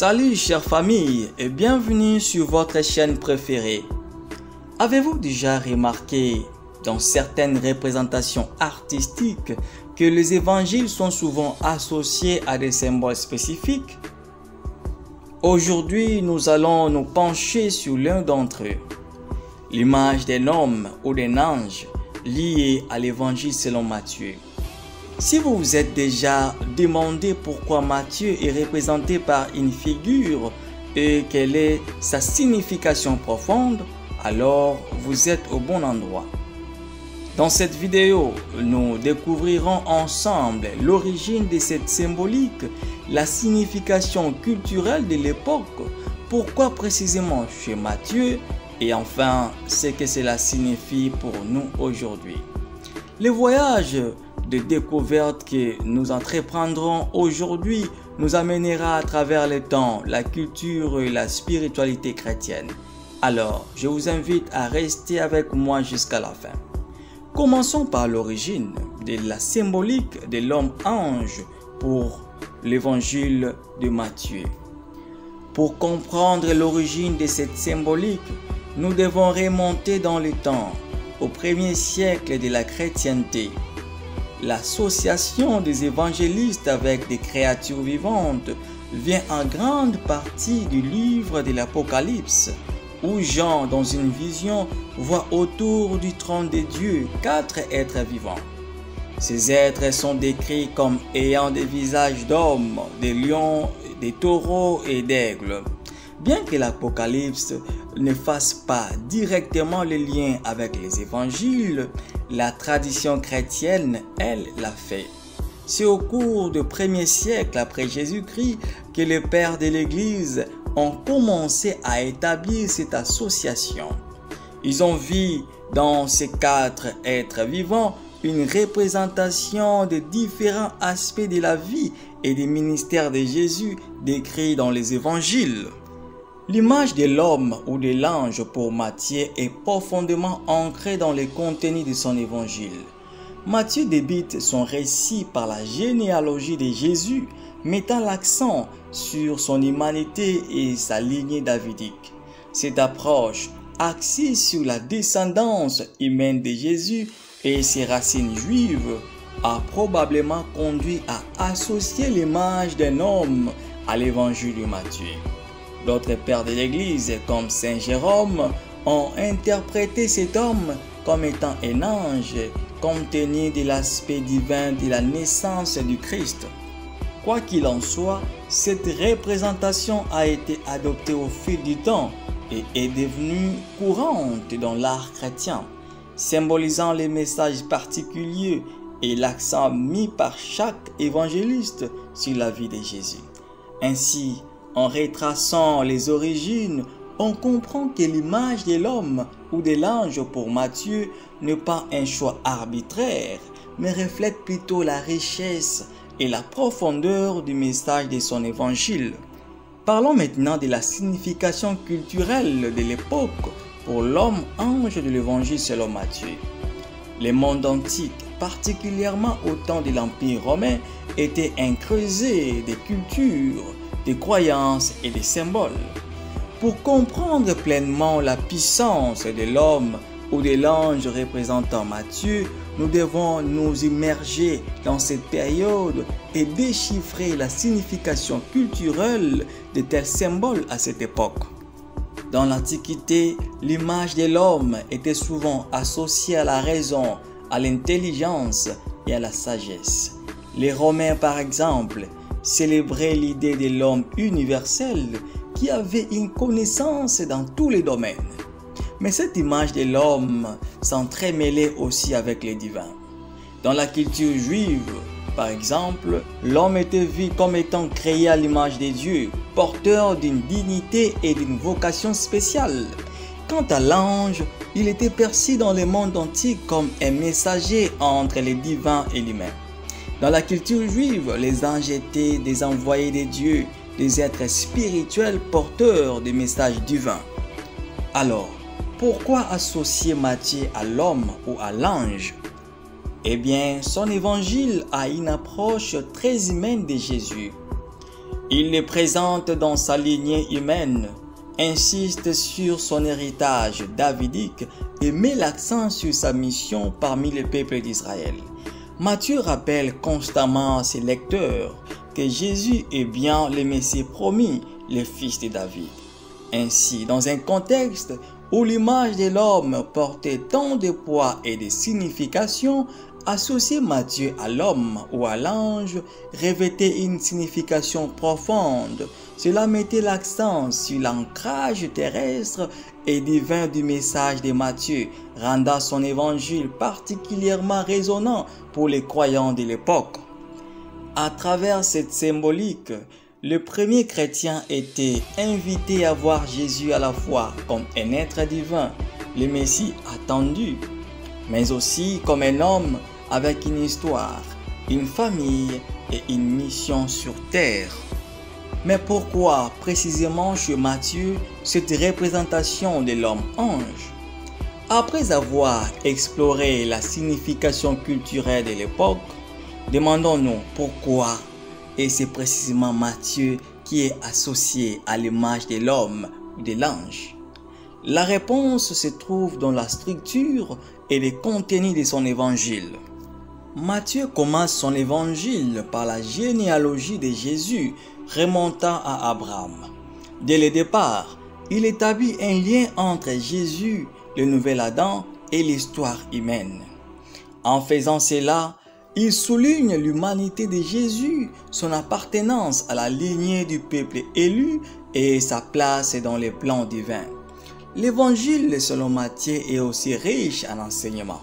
Salut chère famille et bienvenue sur votre chaîne préférée. Avez-vous déjà remarqué dans certaines représentations artistiques que les évangiles sont souvent associés à des symboles spécifiques? Aujourd'hui, nous allons nous pencher sur l'un d'entre eux, l'image d'un homme ou d'un ange lié à l'évangile selon Matthieu. Si vous vous êtes déjà demandé pourquoi Matthieu est représenté par une figure et quelle est sa signification profonde, alors vous êtes au bon endroit. Dans cette vidéo, nous découvrirons ensemble l'origine de cette symbolique, la signification culturelle de l'époque, pourquoi précisément chez Matthieu et enfin ce que cela signifie pour nous aujourd'hui. Le voyage de découverte que nous entreprendrons aujourd'hui nous amènera à travers le temps, la culture et la spiritualité chrétienne. Alors, je vous invite à rester avec moi jusqu'à la fin. Commençons par l'origine de la symbolique de l'homme-ange pour l'évangile de Matthieu. Pour comprendre l'origine de cette symbolique, nous devons remonter dans le temps, au premier siècle de la chrétienté. L'association des évangélistes avec des créatures vivantes vient en grande partie du livre de l'Apocalypse, où Jean, dans une vision, voit autour du trône de Dieu 4 êtres vivants. Ces êtres sont décrits comme ayant des visages d'hommes, de lions, de taureaux et d'aigles. Bien que l'Apocalypse ne fasse pas directement le lien avec les évangiles, la tradition chrétienne, elle, l'a fait. C'est au cours du 1er siècle après Jésus-Christ que les pères de l'Église ont commencé à établir cette association. Ils ont vu dans ces 4 êtres vivants une représentation de différents aspects de la vie et des ministères de Jésus décrits dans les évangiles. L'image de l'homme ou de l'ange pour Matthieu est profondément ancrée dans le contenu de son évangile. Matthieu débute son récit par la généalogie de Jésus, mettant l'accent sur son humanité et sa lignée davidique. Cette approche, axée sur la descendance humaine de Jésus et ses racines juives, a probablement conduit à associer l'image d'un homme à l'évangile de Matthieu. D'autres pères de l'Église, comme Saint Jérôme, ont interprété cet homme comme étant un ange, compte tenu de l'aspect divin de la naissance du Christ. Quoi qu'il en soit, cette représentation a été adoptée au fil du temps et est devenue courante dans l'art chrétien, symbolisant les messages particuliers et l'accent mis par chaque évangéliste sur la vie de Jésus. Ainsi, en retraçant les origines, on comprend que l'image de l'homme ou de l'ange pour Matthieu n'est pas un choix arbitraire, mais reflète plutôt la richesse et la profondeur du message de son évangile. Parlons maintenant de la signification culturelle de l'époque pour l'homme-ange de l'évangile selon Matthieu. Le monde antique, particulièrement au temps de l'Empire romain, était un creuset de cultures, des croyances et des symboles. Pour comprendre pleinement la puissance de l'homme ou de l'ange représentant Matthieu, nous devons nous immerger dans cette période et déchiffrer la signification culturelle de tels symboles à cette époque. Dans l'Antiquité, l'image de l'homme était souvent associée à la raison, à l'intelligence et à la sagesse. Les Romains, par exemple, célébraient l'idée de l'homme universel qui avait une connaissance dans tous les domaines. Mais cette image de l'homme s'entremêlait aussi avec les divins. Dans la culture juive, Par exemple, l'homme était vu comme étant créé à l'image des dieux, porteur d'une dignité et d'une vocation spéciale. Quant à l'ange, il était perçu dans le monde antique comme un messager entre les divins et l'humain. Dans la culture juive, les anges étaient des envoyés des dieux, des êtres spirituels porteurs des messages divins. Alors, pourquoi associer Matthieu à l'homme ou à l'ange? Eh bien, son évangile a une approche très humaine de Jésus. Il le présente dans sa lignée humaine, insiste sur son héritage davidique et met l'accent sur sa mission parmi le peuple d'Israël. Matthieu rappelle constamment à ses lecteurs que Jésus est bien le Messie promis, le fils de David. Ainsi, dans un contexte où l'image de l'homme portait tant de poids et de signification, associer Matthieu à l'homme ou à l'ange revêtait une signification profonde. Cela mettait l'accent sur l'ancrage terrestre et divin du message de Matthieu, rendant son évangile particulièrement résonnant pour les croyants de l'époque. À travers cette symbolique, le premier chrétien était invité à voir Jésus à la fois comme un être divin, le Messie attendu, mais aussi comme un homme avec une histoire, une famille et une mission sur terre. Mais pourquoi précisément chez Matthieu cette représentation de l'homme-ange? Après avoir exploré la signification culturelle de l'époque, demandons-nous pourquoi, et c'est précisément Matthieu qui est associé à l'image de l'homme ou de l'ange. La réponse se trouve dans la structure et le contenu de son évangile. Matthieu commence son évangile par la généalogie de Jésus remontant à Abraham. Dès le départ, il établit un lien entre Jésus, le nouvel Adam, et l'histoire humaine. En faisant cela, il souligne l'humanité de Jésus, son appartenance à la lignée du peuple élu et sa place dans les plans divins. L'évangile selon Matthieu est aussi riche en enseignements.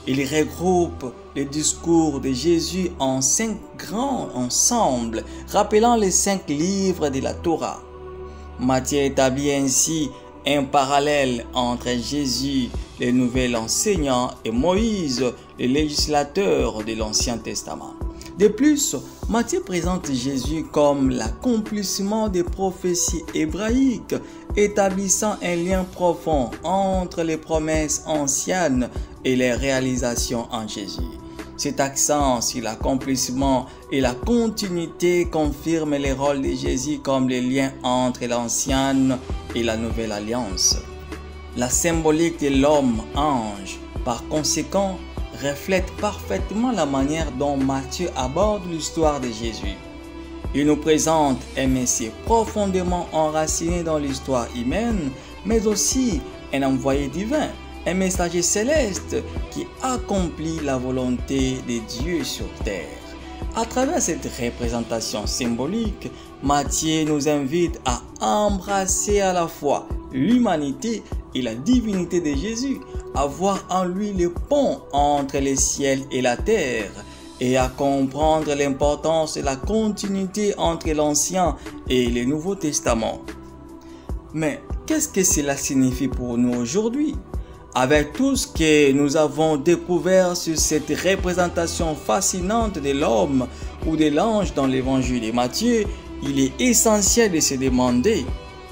Il regroupe les discours de Jésus en 5 grands ensembles, rappelant les 5 livres de la Torah. Matthieu établit ainsi un parallèle entre Jésus, le nouvel enseignant, et Moïse, le législateur de l'Ancien Testament. De plus, Matthieu présente Jésus comme l'accomplissement des prophéties hébraïques, établissant un lien profond entre les promesses anciennes et les réalisations en Jésus. Cet accent sur l'accomplissement et la continuité confirme le rôle de Jésus comme le lien entre l'ancienne et la nouvelle alliance. La symbolique de l'homme-ange, par conséquent, reflète parfaitement la manière dont Matthieu aborde l'histoire de Jésus. Il nous présente un Messie profondément enraciné dans l'histoire humaine, mais aussi un envoyé divin, un messager céleste qui accomplit la volonté de Dieu sur terre. À travers cette représentation symbolique, Matthieu nous invite à embrasser à la fois l'humanité et la divinité de Jésus, à voir en lui le pont entre le ciel et la terre, et à comprendre l'importance et la continuité entre l'Ancien et le Nouveau Testament. Mais qu'est-ce que cela signifie pour nous aujourd'hui? Avec tout ce que nous avons découvert sur cette représentation fascinante de l'homme ou de l'ange dans l'évangile de Matthieu, il est essentiel de se demander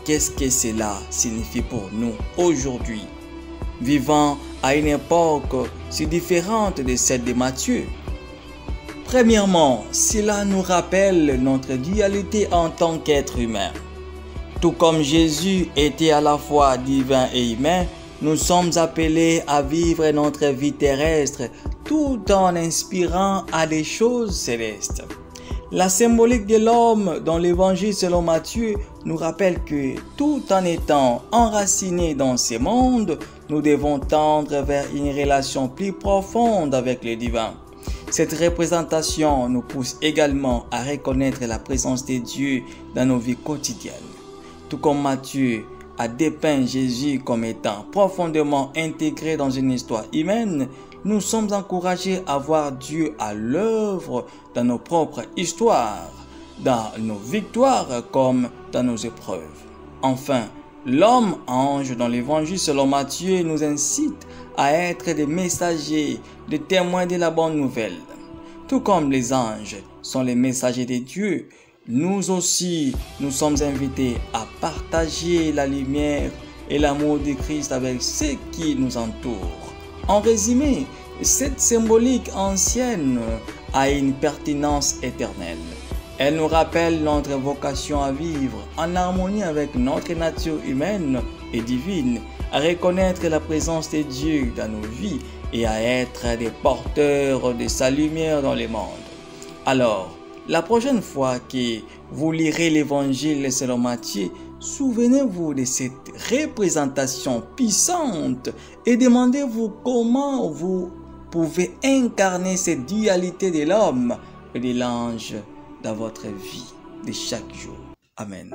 qu'est-ce que cela signifie pour nous aujourd'hui, vivant à une époque si différente de celle de Matthieu. Premièrement, cela nous rappelle notre dualité en tant qu'être humain. Tout comme Jésus était à la fois divin et humain, nous sommes appelés à vivre notre vie terrestre tout en inspirant à des choses célestes. La symbolique de l'homme dans l'évangile selon Matthieu nous rappelle que tout en étant enracinés dans ce monde, nous devons tendre vers une relation plus profonde avec le divin. Cette représentation nous pousse également à reconnaître la présence de Dieu dans nos vies quotidiennes. Tout comme Matthieu a dépeint Jésus comme étant profondément intégré dans une histoire humaine, nous sommes encouragés à voir Dieu à l'œuvre dans nos propres histoires, dans nos victoires comme dans nos épreuves. Enfin, l'homme ange dans l'évangile selon Matthieu nous incite à être des messagers, des témoins de la bonne nouvelle. Tout comme les anges sont les messagers de Dieu, nous aussi, nous sommes invités à partager la lumière et l'amour de Christ avec ceux qui nous entourent. En résumé, cette symbolique ancienne a une pertinence éternelle. Elle nous rappelle notre vocation à vivre en harmonie avec notre nature humaine et divine, à reconnaître la présence de Dieu dans nos vies et à être des porteurs de sa lumière dans le monde. Alors, la prochaine fois que vous lirez l'évangile selon Matthieu, souvenez-vous de cette représentation puissante et demandez-vous comment vous pouvez incarner cette dualité de l'homme et de l'ange dans votre vie de chaque jour. Amen.